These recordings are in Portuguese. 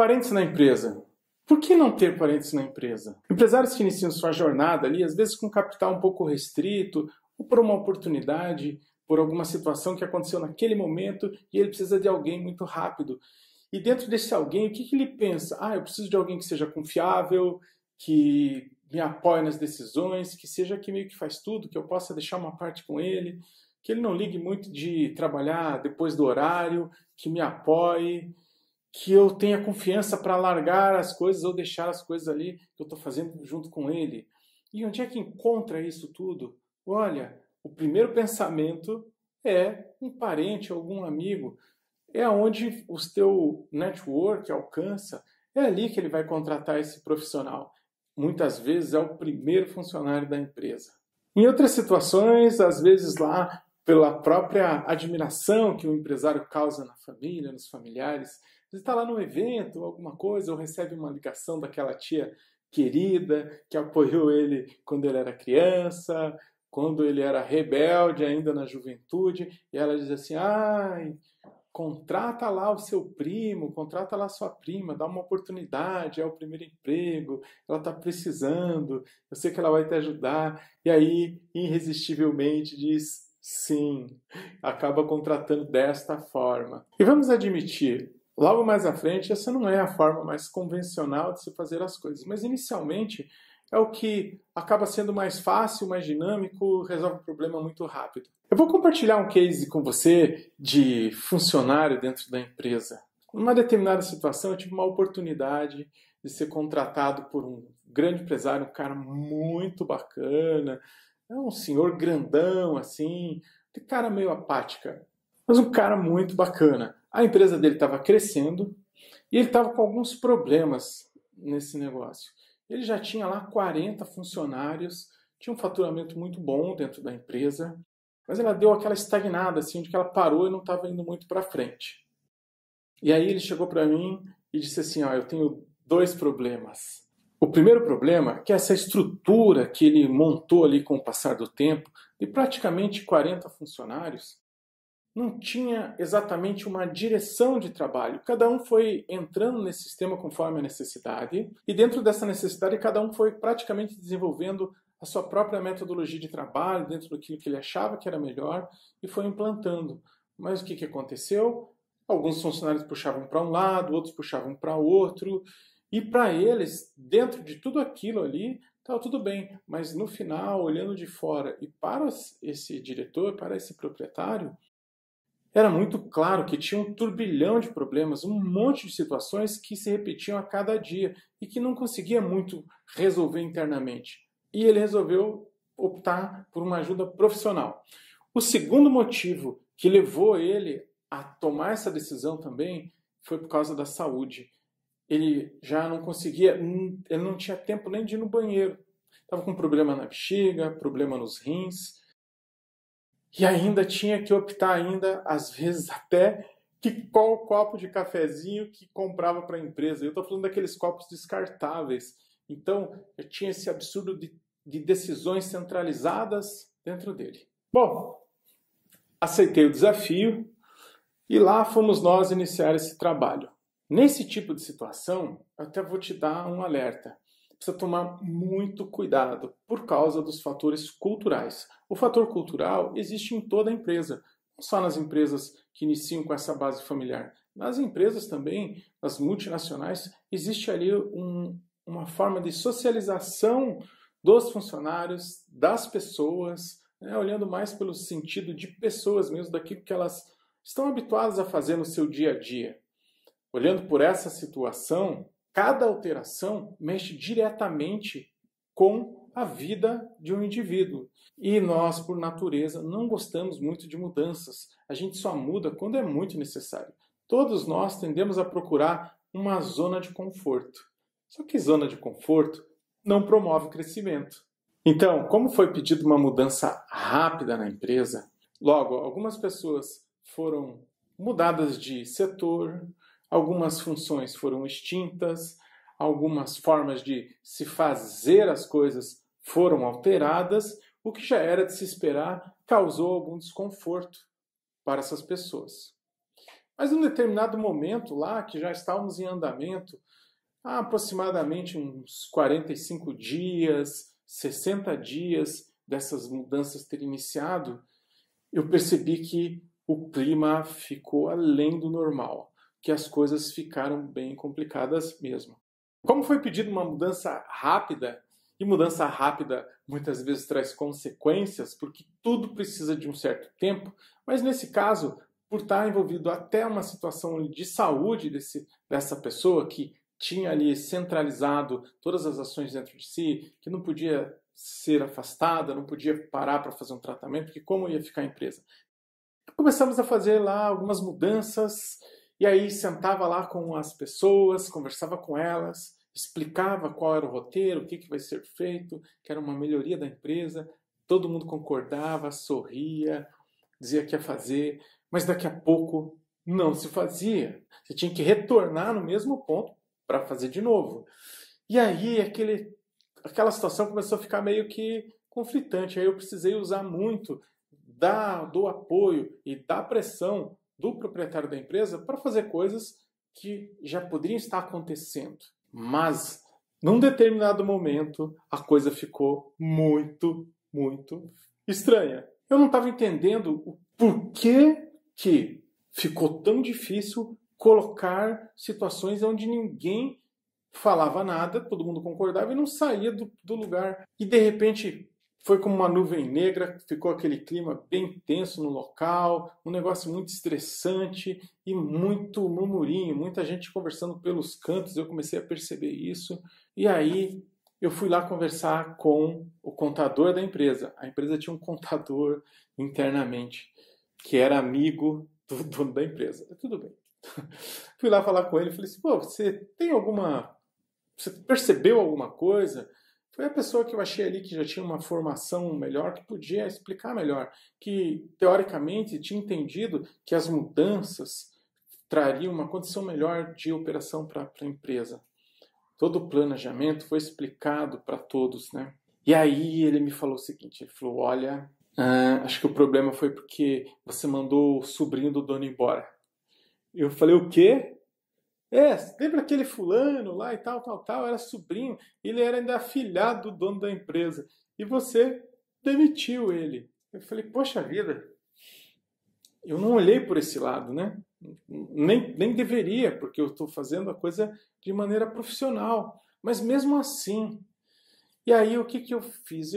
Parentes na empresa. Por que não ter parentes na empresa? Empresários que iniciam sua jornada ali, às vezes com capital um pouco restrito, ou por uma oportunidade, por alguma situação que aconteceu naquele momento e ele precisa de alguém muito rápido. E dentro desse alguém, o que ele pensa? Eu preciso de alguém que seja confiável, que me apoie nas decisões, que seja que meio que faz tudo, que eu possa deixar uma parte com ele, que ele não ligue muito de trabalhar depois do horário, que me apoie, que eu tenha confiança para largar as coisas ou deixar as coisas ali que eu estou fazendo junto com ele. E onde é que encontra isso tudo? Olha, o primeiro pensamento é um parente, algum amigo. É onde o teu network alcança, é ali que ele vai contratar esse profissional. Muitas vezes é o primeiro funcionário da empresa. Em outras situações, às vezes lá, pela própria admiração que o empresário causa na família, nos familiares, você está lá num evento, alguma coisa, ou recebe uma ligação daquela tia querida que apoiou ele quando ele era criança, quando ele era rebelde ainda na juventude, e ela diz assim, contrata lá o seu primo, contrata lá a sua prima, dá uma oportunidade, é o primeiro emprego, ela está precisando, eu sei que ela vai te ajudar. E aí, irresistivelmente, diz sim, acaba contratando desta forma. E vamos admitir, logo mais à frente, essa não é a forma mais convencional de se fazer as coisas, mas inicialmente é o que acaba sendo mais fácil, mais dinâmico, resolve o problema muito rápido. Eu vou compartilhar um case com você de funcionário dentro da empresa. Numa determinada situação, eu tive uma oportunidade de ser contratado por um grande empresário, um cara muito bacana, um senhor grandão, assim, de cara meio apática, mas um cara muito bacana. A empresa dele estava crescendo e ele estava com alguns problemas nesse negócio. Ele já tinha lá 40 funcionários, tinha um faturamento muito bom dentro da empresa, mas ela deu aquela estagnada, assim, de que ela parou e não estava indo muito para frente. E aí ele chegou para mim e disse assim, eu tenho 2 problemas. O primeiro problema é que essa estrutura que ele montou ali com o passar do tempo, de praticamente 40 funcionários, não tinha exatamente uma direção de trabalho. Cada um foi entrando nesse sistema conforme a necessidade, e dentro dessa necessidade cada um foi praticamente desenvolvendo a sua própria metodologia de trabalho, dentro daquilo que ele achava que era melhor, e foi implantando. Mas o que aconteceu? Alguns funcionários puxavam para um lado, outros puxavam para outro, e para eles, dentro de tudo aquilo ali, estava tudo bem. Mas no final, olhando de fora, e para esse diretor, para esse proprietário, era muito claro que tinha um turbilhão de problemas, um monte de situações que se repetiam a cada dia e que não conseguia muito resolver internamente. E ele resolveu optar por uma ajuda profissional. O segundo motivo que levou ele a tomar essa decisão também foi por causa da saúde. Ele já não conseguia, ele não tinha tempo nem de ir no banheiro. Estava com problema na bexiga, problema nos rins. E ainda tinha que optar ainda, às vezes até, que qual copo de cafezinho que comprava para a empresa. Eu estou falando daqueles copos descartáveis. Então, eu tinha esse absurdo de decisões centralizadas dentro dele. Bom, aceitei o desafio e lá fomos nós iniciar esse trabalho. Nesse tipo de situação, eu até vou te dar um alerta. Precisa tomar muito cuidado por causa dos fatores culturais. O fator cultural existe em toda a empresa, não só nas empresas que iniciam com essa base familiar. Nas empresas também, nas multinacionais, existe ali uma forma de socialização dos funcionários, das pessoas, olhando mais pelo sentido de pessoas mesmo, daquilo que elas estão habituadas a fazer no seu dia a dia. Olhando por essa situação, cada alteração mexe diretamente com a vida de um indivíduo. E nós, por natureza, não gostamos muito de mudanças. A gente só muda quando é muito necessário. Todos nós tendemos a procurar uma zona de conforto. Só que zona de conforto não promove crescimento. Então, como foi pedido uma mudança rápida na empresa, logo, algumas pessoas foram mudadas de setor, algumas funções foram extintas, algumas formas de se fazer as coisas foram alteradas, o que já era de se esperar causou algum desconforto para essas pessoas. Mas em um determinado momento lá, que já estávamos em andamento, há aproximadamente uns 45 dias, 60 dias dessas mudanças terem iniciado, eu percebi que o clima ficou além do normal, que as coisas ficaram bem complicadas mesmo. Como foi pedido uma mudança rápida, e mudança rápida muitas vezes traz consequências, porque tudo precisa de um certo tempo, mas nesse caso, por estar envolvido até uma situação de saúde dessa pessoa que tinha ali centralizado todas as ações dentro de si, que não podia ser afastada, não podia parar para fazer um tratamento, porque como ia ficar a empresa? Começamos a fazer lá algumas mudanças, e aí sentava lá com as pessoas, conversava com elas, explicava qual era o roteiro, o que vai ser feito, que era uma melhoria da empresa, todo mundo concordava, sorria, dizia que ia fazer, mas daqui a pouco não se fazia. Você tinha que retornar no mesmo ponto para fazer de novo. E aí aquela situação começou a ficar meio que conflitante. Aí eu precisei usar muito do apoio e da pressão do proprietário da empresa para fazer coisas que já poderiam estar acontecendo. Mas, num determinado momento, a coisa ficou muito, muito estranha. Eu não estava entendendo o porquê que ficou tão difícil colocar situações onde ninguém falava nada, todo mundo concordava e não saía do lugar. E de repente foi como uma nuvem negra, ficou aquele clima bem tenso no local, um negócio muito estressante e muito murmurinho, muita gente conversando pelos cantos, eu comecei a perceber isso. E aí eu fui lá conversar com o contador da empresa. A empresa tinha um contador internamente, que era amigo do dono da empresa. Tudo bem. Fui lá falar com ele e falei assim, pô, você percebeu alguma coisa? Foi a pessoa que eu achei ali que já tinha uma formação melhor, que podia explicar melhor, que teoricamente tinha entendido que as mudanças trariam uma condição melhor de operação para a empresa. Todo o planejamento foi explicado para todos, né? E aí ele me falou o seguinte, ele falou, olha, acho que o problema foi porque você mandou o sobrinho do dono embora. Eu falei, o quê? Lembra aquele fulano lá e tal, era sobrinho, ele era ainda afilhado do dono da empresa, e você demitiu ele. Eu falei, poxa vida, eu não olhei por esse lado, né? Nem deveria, porque eu estou fazendo a coisa de maneira profissional, mas mesmo assim. E aí o que eu fiz?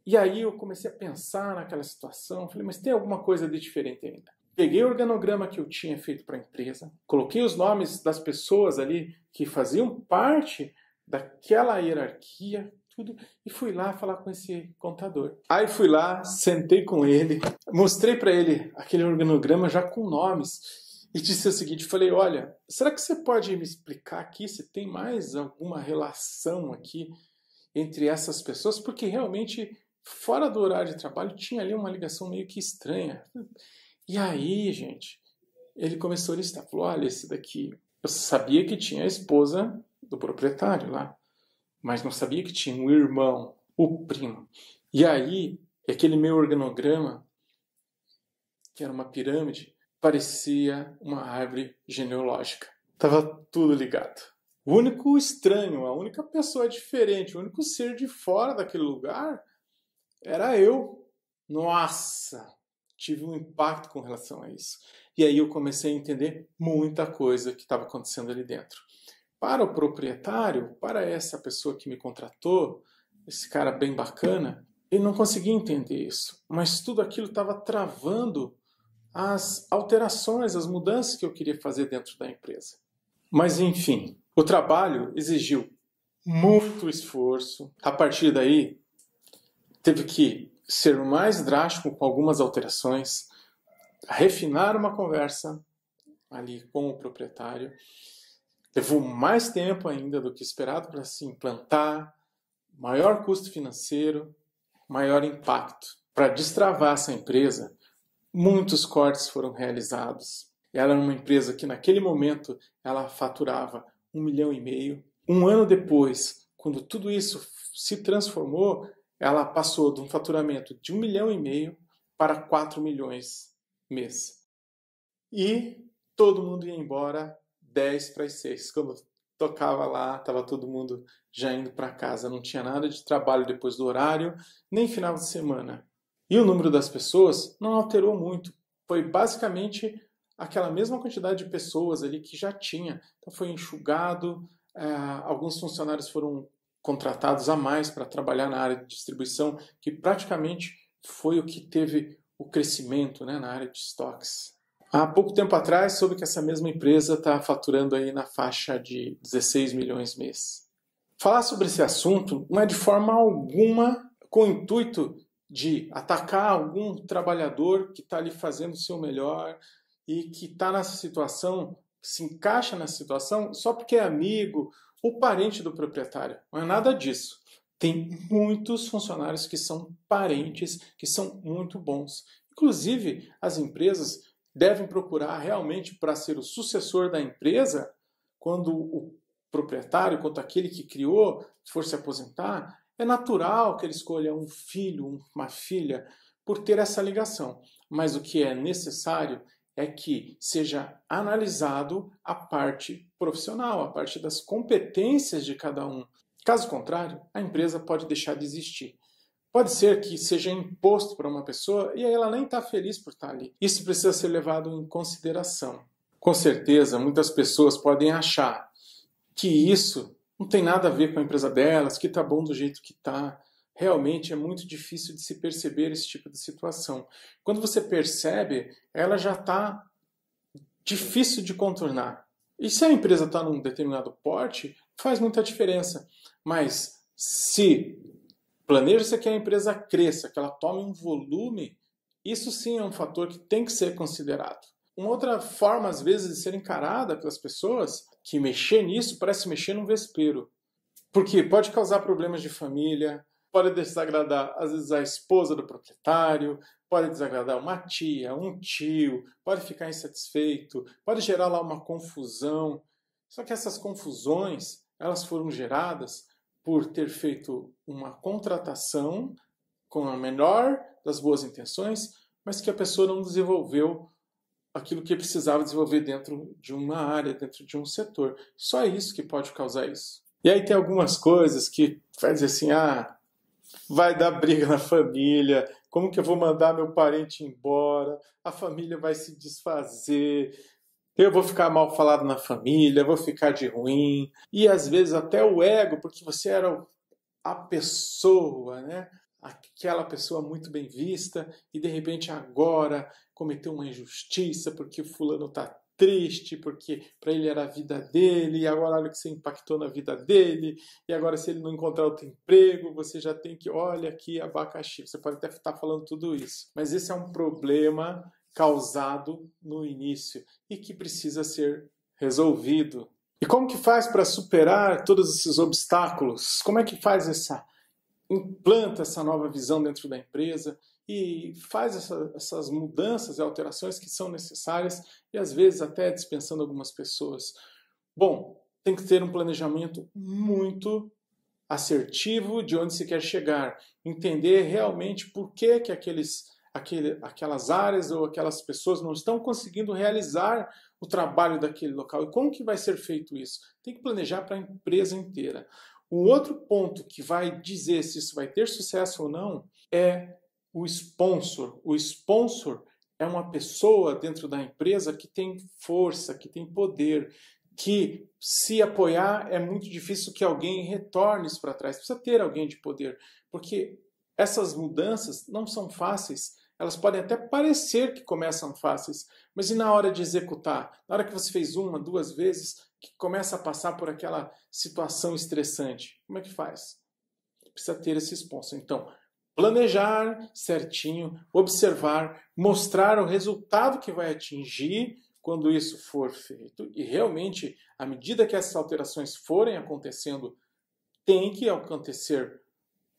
E aí eu comecei a pensar naquela situação, falei, mas tem alguma coisa de diferente ainda. Peguei o organograma que eu tinha feito para a empresa, coloquei os nomes das pessoas ali que faziam parte daquela hierarquia, tudo, e fui lá falar com esse contador. Aí fui lá, sentei com ele, mostrei para ele aquele organograma já com nomes e disse o seguinte, falei, olha, será que você pode me explicar aqui se tem mais alguma relação aqui entre essas pessoas? Porque realmente, fora do horário de trabalho, tinha ali uma ligação meio que estranha. E aí, gente, ele começou a listar. Falou, olha, esse daqui, eu sabia que tinha a esposa do proprietário lá, mas não sabia que tinha um irmão, o primo. E aí, aquele meu organograma, que era uma pirâmide, parecia uma árvore genealógica. Tava tudo ligado. O único estranho, a única pessoa diferente, o único ser de fora daquele lugar era eu. Nossa! Tive um impacto com relação a isso. E aí eu comecei a entender muita coisa que estava acontecendo ali dentro. Para o proprietário, para essa pessoa que me contratou, esse cara bem bacana, ele não conseguia entender isso. Mas tudo aquilo estava travando as alterações, as mudanças que eu queria fazer dentro da empresa. Mas enfim, o trabalho exigiu muito esforço. A partir daí, teve que ser mais drástico com algumas alterações, refinar uma conversa ali com o proprietário. Levou mais tempo ainda do que esperado para se implantar, maior custo financeiro, maior impacto. Para destravar essa empresa, muitos cortes foram realizados. Ela era uma empresa que naquele momento ela faturava 1,5 milhão. Um ano depois, quando tudo isso se transformou, ela passou de um faturamento de 1,5 milhão para 4 milhões mês. E todo mundo ia embora 10 para as 6. Quando tocava lá, estava todo mundo já indo para casa. Não tinha nada de trabalho depois do horário, nem final de semana. E o número das pessoas não alterou muito. Foi basicamente aquela mesma quantidade de pessoas ali que já tinha. Então foi enxugado, alguns funcionários foram contratados a mais para trabalhar na área de distribuição, que praticamente foi o que teve o crescimento, né, na área de estoques. Há pouco tempo atrás, soube que essa mesma empresa está faturando aí na faixa de 16 milhões mês. Falar sobre esse assunto não é de forma alguma com o intuito de atacar algum trabalhador que está ali fazendo o seu melhor e que está nessa situação, se encaixa nessa situação só porque é amigo ou parente do proprietário. Não é nada disso. Tem muitos funcionários que são parentes, que são muito bons. Inclusive, as empresas devem procurar realmente para ser o sucessor da empresa, quando o proprietário, quanto aquele que criou, for se aposentar, é natural que ele escolha um filho, uma filha, por ter essa ligação. Mas o que é necessário é que seja analisado a parte profissional, a parte das competências de cada um. Caso contrário, a empresa pode deixar de existir. Pode ser que seja imposto para uma pessoa e aí ela nem está feliz por estar ali. Isso precisa ser levado em consideração. Com certeza, muitas pessoas podem achar que isso não tem nada a ver com a empresa delas, que está bom do jeito que está. Realmente é muito difícil de se perceber esse tipo de situação. Quando você percebe, ela já está difícil de contornar. E se a empresa está num determinado porte, faz muita diferença. Mas se planeja-se que a empresa cresça, que ela tome um volume, isso sim é um fator que tem que ser considerado. Uma outra forma, às vezes, de ser encarada pelas pessoas, que mexer nisso parece mexer num vespeiro. Porque pode causar problemas de família, pode desagradar, às vezes, a esposa do proprietário, pode desagradar uma tia, um tio, pode ficar insatisfeito, pode gerar lá uma confusão. Só que essas confusões, elas foram geradas por ter feito uma contratação com a melhor das boas intenções, mas que a pessoa não desenvolveu aquilo que precisava desenvolver dentro de uma área, dentro de um setor. Só isso que pode causar isso. E aí tem algumas coisas que fazem assim, vai dar briga na família, como que eu vou mandar meu parente embora, a família vai se desfazer, eu vou ficar mal falado na família, vou ficar de ruim, e às vezes até o ego, porque você era a pessoa, né? Aquela pessoa muito bem vista, e de repente agora cometeu uma injustiça, porque o fulano está triste, porque para ele era a vida dele, e agora olha que você impactou na vida dele, e agora se ele não encontrar outro emprego, você já tem que, olha aqui, abacaxi. Você pode até estar falando tudo isso, mas esse é um problema causado no início e que precisa ser resolvido. E como que faz para superar todos esses obstáculos? Como é que faz implanta essa nova visão dentro da empresa e faz essas mudanças e alterações que são necessárias e às vezes até dispensando algumas pessoas? Bom, tem que ter um planejamento muito assertivo de onde se quer chegar, entender realmente por que aquelas áreas ou aquelas pessoas não estão conseguindo realizar o trabalho daquele local e como que vai ser feito isso. Tem que planejar para a empresa inteira. O outro ponto que vai dizer se isso vai ter sucesso ou não é o sponsor. O sponsor é uma pessoa dentro da empresa que tem força, que tem poder, que se apoiar é muito difícil que alguém retorne isso para trás. Precisa ter alguém de poder, porque essas mudanças não são fáceis. Elas podem até parecer que começam fáceis, mas e na hora de executar? Na hora que você fez uma, duas vezes, que começa a passar por aquela situação estressante, como é que faz? Precisa ter esse sponsor. Então, planejar certinho, observar, mostrar o resultado que vai atingir quando isso for feito. E realmente, à medida que essas alterações forem acontecendo, tem que acontecer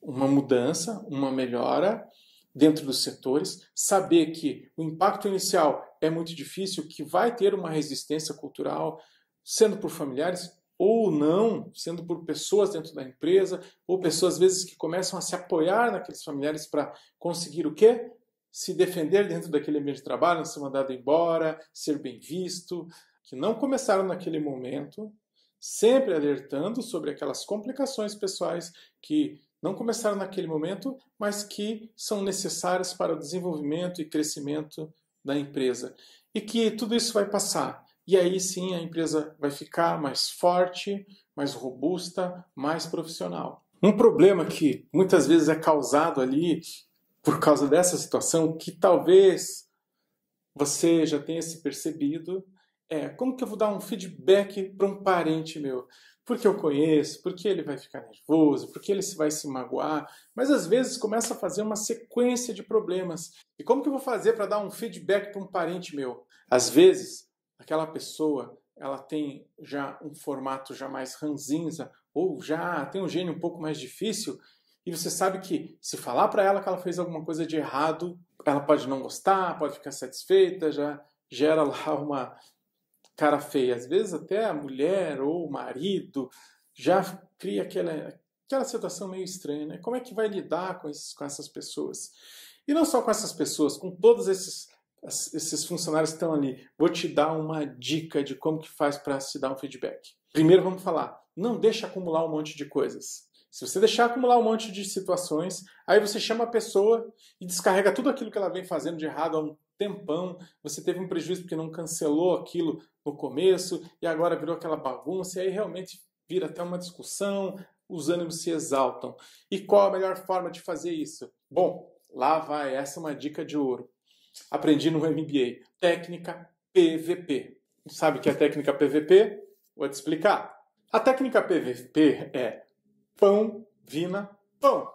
uma mudança, uma melhora dentro dos setores, saber que o impacto inicial é muito difícil, que vai ter uma resistência cultural, sendo por familiares ou não, sendo por pessoas dentro da empresa, ou pessoas às vezes que começam a se apoiar naqueles familiares para conseguir o quê? se defender dentro daquele ambiente de trabalho, não ser mandado embora, ser bem visto, que não começaram naquele momento, sempre alertando sobre aquelas complicações pessoais que não começaram naquele momento, mas que são necessárias para o desenvolvimento e crescimento da empresa. E que tudo isso vai passar. E aí sim a empresa vai ficar mais forte, mais robusta, mais profissional. Um problema que muitas vezes é causado ali por causa dessa situação, que talvez você já tenha se percebido, como que eu vou dar um feedback para um parente meu? Porque eu conheço, porque ele vai ficar nervoso, porque ele vai se magoar, mas às vezes começa a fazer uma sequência de problemas. E como que eu vou fazer para dar um feedback para um parente meu? Às vezes, aquela pessoa, ela tem já um formato já mais ranzinza, ou já tem um gênio um pouco mais difícil, e você sabe que se falar para ela que ela fez alguma coisa de errado, ela pode não gostar, pode ficar satisfeita, já gera lá uma cara feia. Às vezes até a mulher ou o marido já cria aquela situação meio estranha, né? Como é que vai lidar com essas pessoas? E não só com essas pessoas, com todos esses funcionários que estão ali. Vou te dar uma dica de como que faz para se dar um feedback. Primeiro vamos falar, não deixa acumular um monte de coisas. Se você deixar acumular um monte de situações, aí você chama a pessoa e descarrega tudo aquilo que ela vem fazendo de errado há um tempão. Você teve um prejuízo porque não cancelou aquilo no começo e agora virou aquela bagunça e aí realmente vira até uma discussão, os ânimos se exaltam. E qual a melhor forma de fazer isso? Bom, lá vai, essa é uma dica de ouro. Aprendi no MBA, técnica PVP. Sabe o que é técnica PVP? Vou te explicar. A técnica PVP é pão, vina, pão.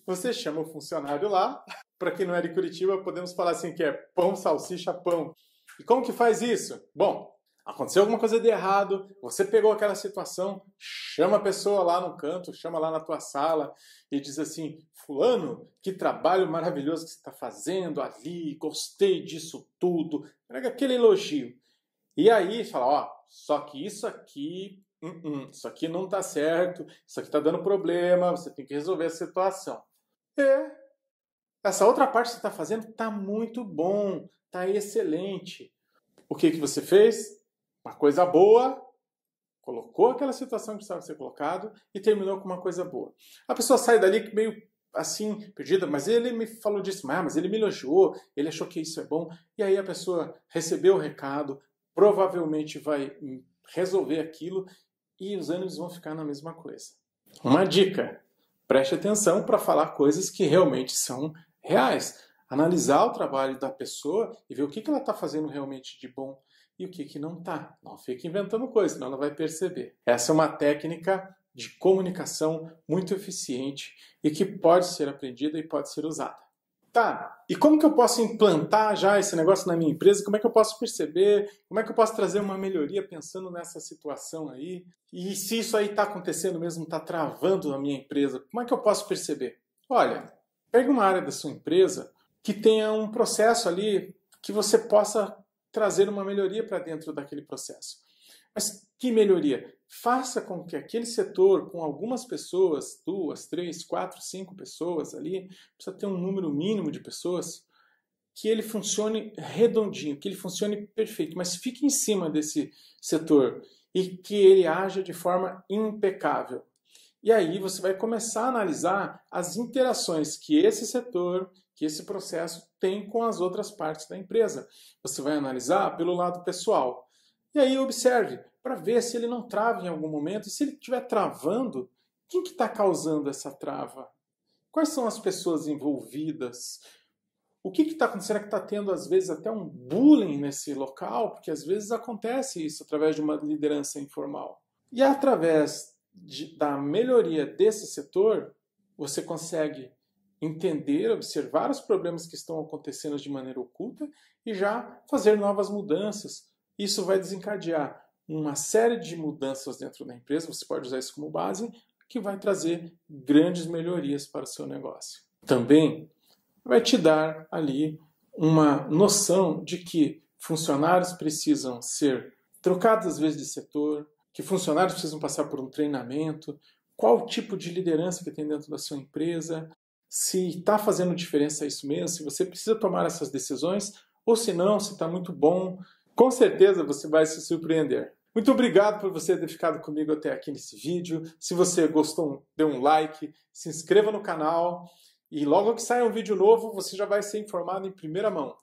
Você chama o funcionário lá, para quem não é de Curitiba, podemos falar assim que é pão, salsicha, pão. E como que faz isso? Bom, aconteceu alguma coisa de errado, você pegou aquela situação, chama a pessoa lá no canto, chama lá na tua sala e diz assim, fulano, que trabalho maravilhoso que você está fazendo ali, gostei disso tudo, pega aquele elogio. E aí fala, ó, só que isso aqui não está certo, isso aqui está dando problema, você tem que resolver a situação. Essa outra parte que você está fazendo está muito bom, está excelente. O que você fez? Uma coisa boa, colocou aquela situação que precisava ser colocado e terminou com uma coisa boa. A pessoa sai dali meio assim, perdida, mas ele me falou disso, mas ele me elogiou, ele achou que isso é bom. E aí a pessoa recebeu o recado, provavelmente vai resolver aquilo e os ânimos vão ficar na mesma coisa. Uma dica, preste atenção para falar coisas que realmente são reais. Analisar o trabalho da pessoa e ver o que ela está fazendo realmente de bom e o que não está. Não fique inventando coisas, senão ela vai perceber. Essa é uma técnica de comunicação muito eficiente e que pode ser aprendida e pode ser usada. Tá, e como que eu posso implantar já esse negócio na minha empresa? Como é que eu posso perceber? Como é que eu posso trazer uma melhoria pensando nessa situação aí? E se isso aí está acontecendo mesmo, está travando na minha empresa, como é que eu posso perceber? Olha, pegue uma área da sua empresa que tenha um processo ali que você possa trazer uma melhoria para dentro daquele processo. Mas que melhoria? Faça com que aquele setor, com algumas pessoas, 2, 3, 4, 5 pessoas ali, precisa ter um número mínimo de pessoas, que ele funcione redondinho, que ele funcione perfeito, mas fique em cima desse setor e que ele haja de forma impecável. E aí você vai começar a analisar as interações que esse setor, que esse processo tem com as outras partes da empresa. Você vai analisar pelo lado pessoal. E aí observe, para ver se ele não trava em algum momento. E se ele estiver travando, quem que está causando essa trava? Quais são as pessoas envolvidas? O que está acontecendo? Será que está tendo, às vezes, até um bullying nesse local? Porque, às vezes, acontece isso através de uma liderança informal. E através da melhoria desse setor, você consegue entender, observar os problemas que estão acontecendo de maneira oculta e já fazer novas mudanças. Isso vai desencadear uma série de mudanças dentro da empresa, você pode usar isso como base, que vai trazer grandes melhorias para o seu negócio. Também vai te dar ali uma noção de que funcionários precisam ser trocados às vezes de setor, que funcionários precisam passar por um treinamento, qual o tipo de liderança que tem dentro da sua empresa, se está fazendo diferença isso mesmo, se você precisa tomar essas decisões, ou se não, se está muito bom. Com certeza você vai se surpreender. Muito obrigado por você ter ficado comigo até aqui nesse vídeo. Se você gostou, dê um like, se inscreva no canal e logo que sair um vídeo novo, você já vai ser informado em primeira mão.